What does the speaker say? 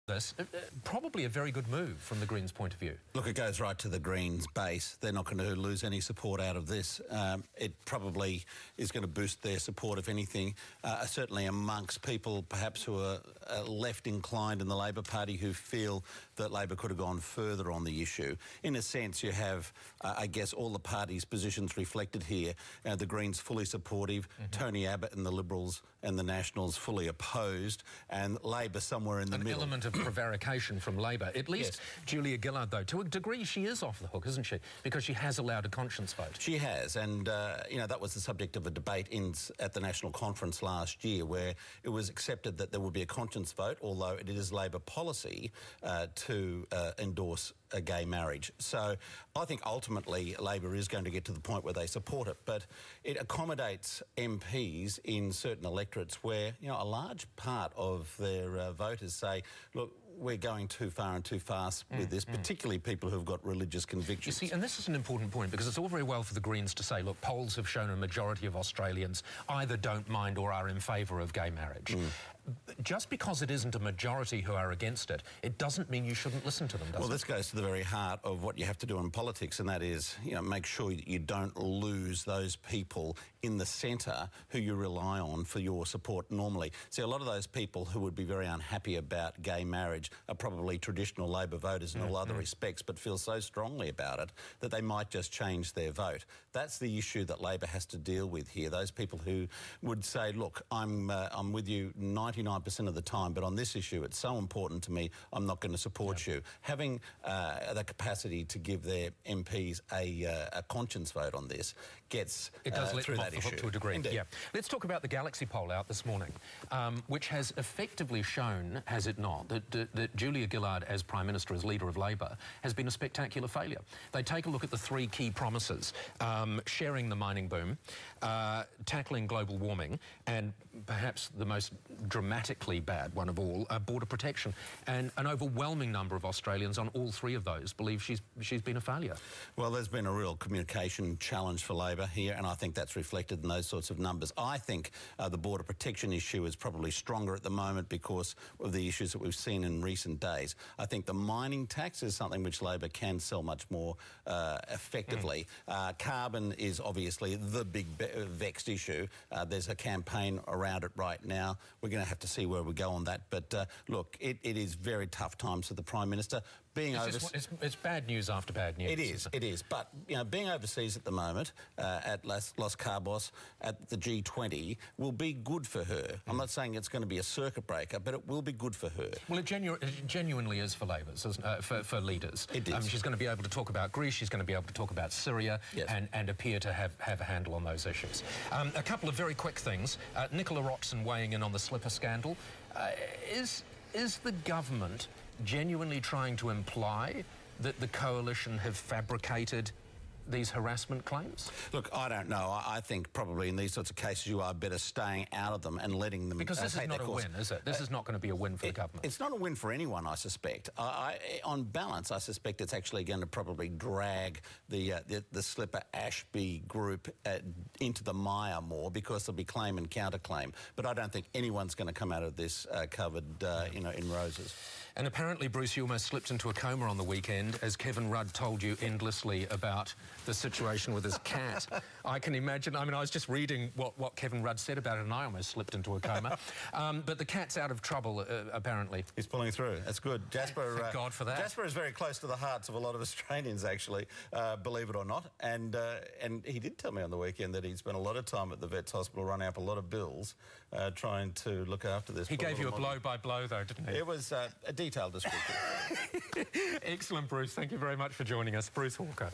This probably a very good move from the Greens' point of view. Look, it goes right to the Greens' base. They're not going to lose any support out of this. It probably is going to boost their support, if anything, certainly amongst people perhaps who are left inclined in the Labor Party who feel that Labor could have gone further on the issue. In a sense, you have, I guess, all the parties' positions reflected here. The Greens fully supportive, Tony Abbott and the Liberals and the Nationals fully opposed, and Labor somewhere in the middle. An element of prevarication from Labor. At least Julia Gillard, though, to a degree, she is off the hook, isn't she? Because she has allowed a conscience vote. She has, and, you know, that was the subject of a debate at the National Conference last year, where it was accepted that there would be a conscience vote, although it is Labor policy to endorse a gay marriage. So I think ultimately Labor is going to get to the point where they support it, but it accommodates MPs in certain electorates where, you know, a large part of their voters say, look, we're going too far and too fast with this, particularly people who've got religious convictions. You see, and this is an important point, because it's all very well for the Greens to say, look, polls have shown a majority of Australians either don't mind or are in favour of gay marriage. Just because it isn't a majority who are against it, it doesn't mean you shouldn't listen to them, does it? Well, this goes to the very heart of what you have to do in politics, and that is, you know, make sure that you don't lose those people in the centre who you rely on for your support normally. See, a lot of those people who would be very unhappy about gay marriage are probably traditional Labor voters in all other respects, but feel so strongly about it that they might just change their vote. That's the issue that Labor has to deal with here. Those people who would say, look, I'm with you 99% of the time, but on this issue it's so important to me, I'm not going to support you. Having the capacity to give their MPs a conscience vote on this gets it does let through them that off the issue. Hook to a degree. Indeed. Yeah. Let's talk about the Galaxy poll out this morning, which has effectively shown, has it not, that Julia Gillard as Prime Minister, as leader of Labor, has been a spectacular failure. They take a look at the three key promises: sharing the mining boom, tackling global warming, and perhaps the most dramatically bad one of all, border protection. And an overwhelming number of Australians on all three of those believe she's been a failure. Well, there's been a real communication challenge for Labor here, and I think that's reflected in those sorts of numbers. I think the border protection issue is probably stronger at the moment because of the issues that we've seen in recent days. I think the mining tax is something which Labor can sell much more effectively. Carbon is obviously the big vexed issue. There's a campaign around it right now. We're going to have to see where we go on that. But look, it is very tough times for the Prime Minister. It's bad news after bad news. It is. But, you know, being overseas at the moment, at Los Cabos, at the G20, will be good for her. I'm not saying it's going to be a circuit breaker, but it will be good for her. Well, it genuinely is for Labour's, for leaders. It is. She's going to be able to talk about Greece, she's going to be able to talk about Syria, and appear to have a handle on those issues. A couple of very quick things. Nicola Roxon weighing in on the slipper scandal. Is the government genuinely trying to imply that the coalition have fabricated these harassment claims? Look, I don't know. I think probably in these sorts of cases you are better staying out of them and letting them because this is not a win, is it? This is not going to be a win for the government. It's not a win for anyone, I suspect. On balance, I suspect it's actually going to probably drag the Slipper Ashby group into the mire more because there'll be claim and counterclaim. But I don't think anyone's going to come out of this covered, you know, in roses. And apparently, Bruce, you almost slipped into a coma on the weekend as Kevin Rudd told you endlessly about the situation with his cat. I can imagine. I mean, I was just reading what Kevin Rudd said about it, and I almost slipped into a coma. But the cat's out of trouble, apparently. He's pulling through. That's good. Jasper. Thank God for that. Jasper is very close to the hearts of a lot of Australians, actually, believe it or not. And he did tell me on the weekend that he'd spent a lot of time at the vet's hospital, running up a lot of bills, trying to look after this. He gave you a blow-by-blow, though, didn't he? It was a detailed description. Excellent, Bruce. Thank you very much for joining us. Bruce Hawker.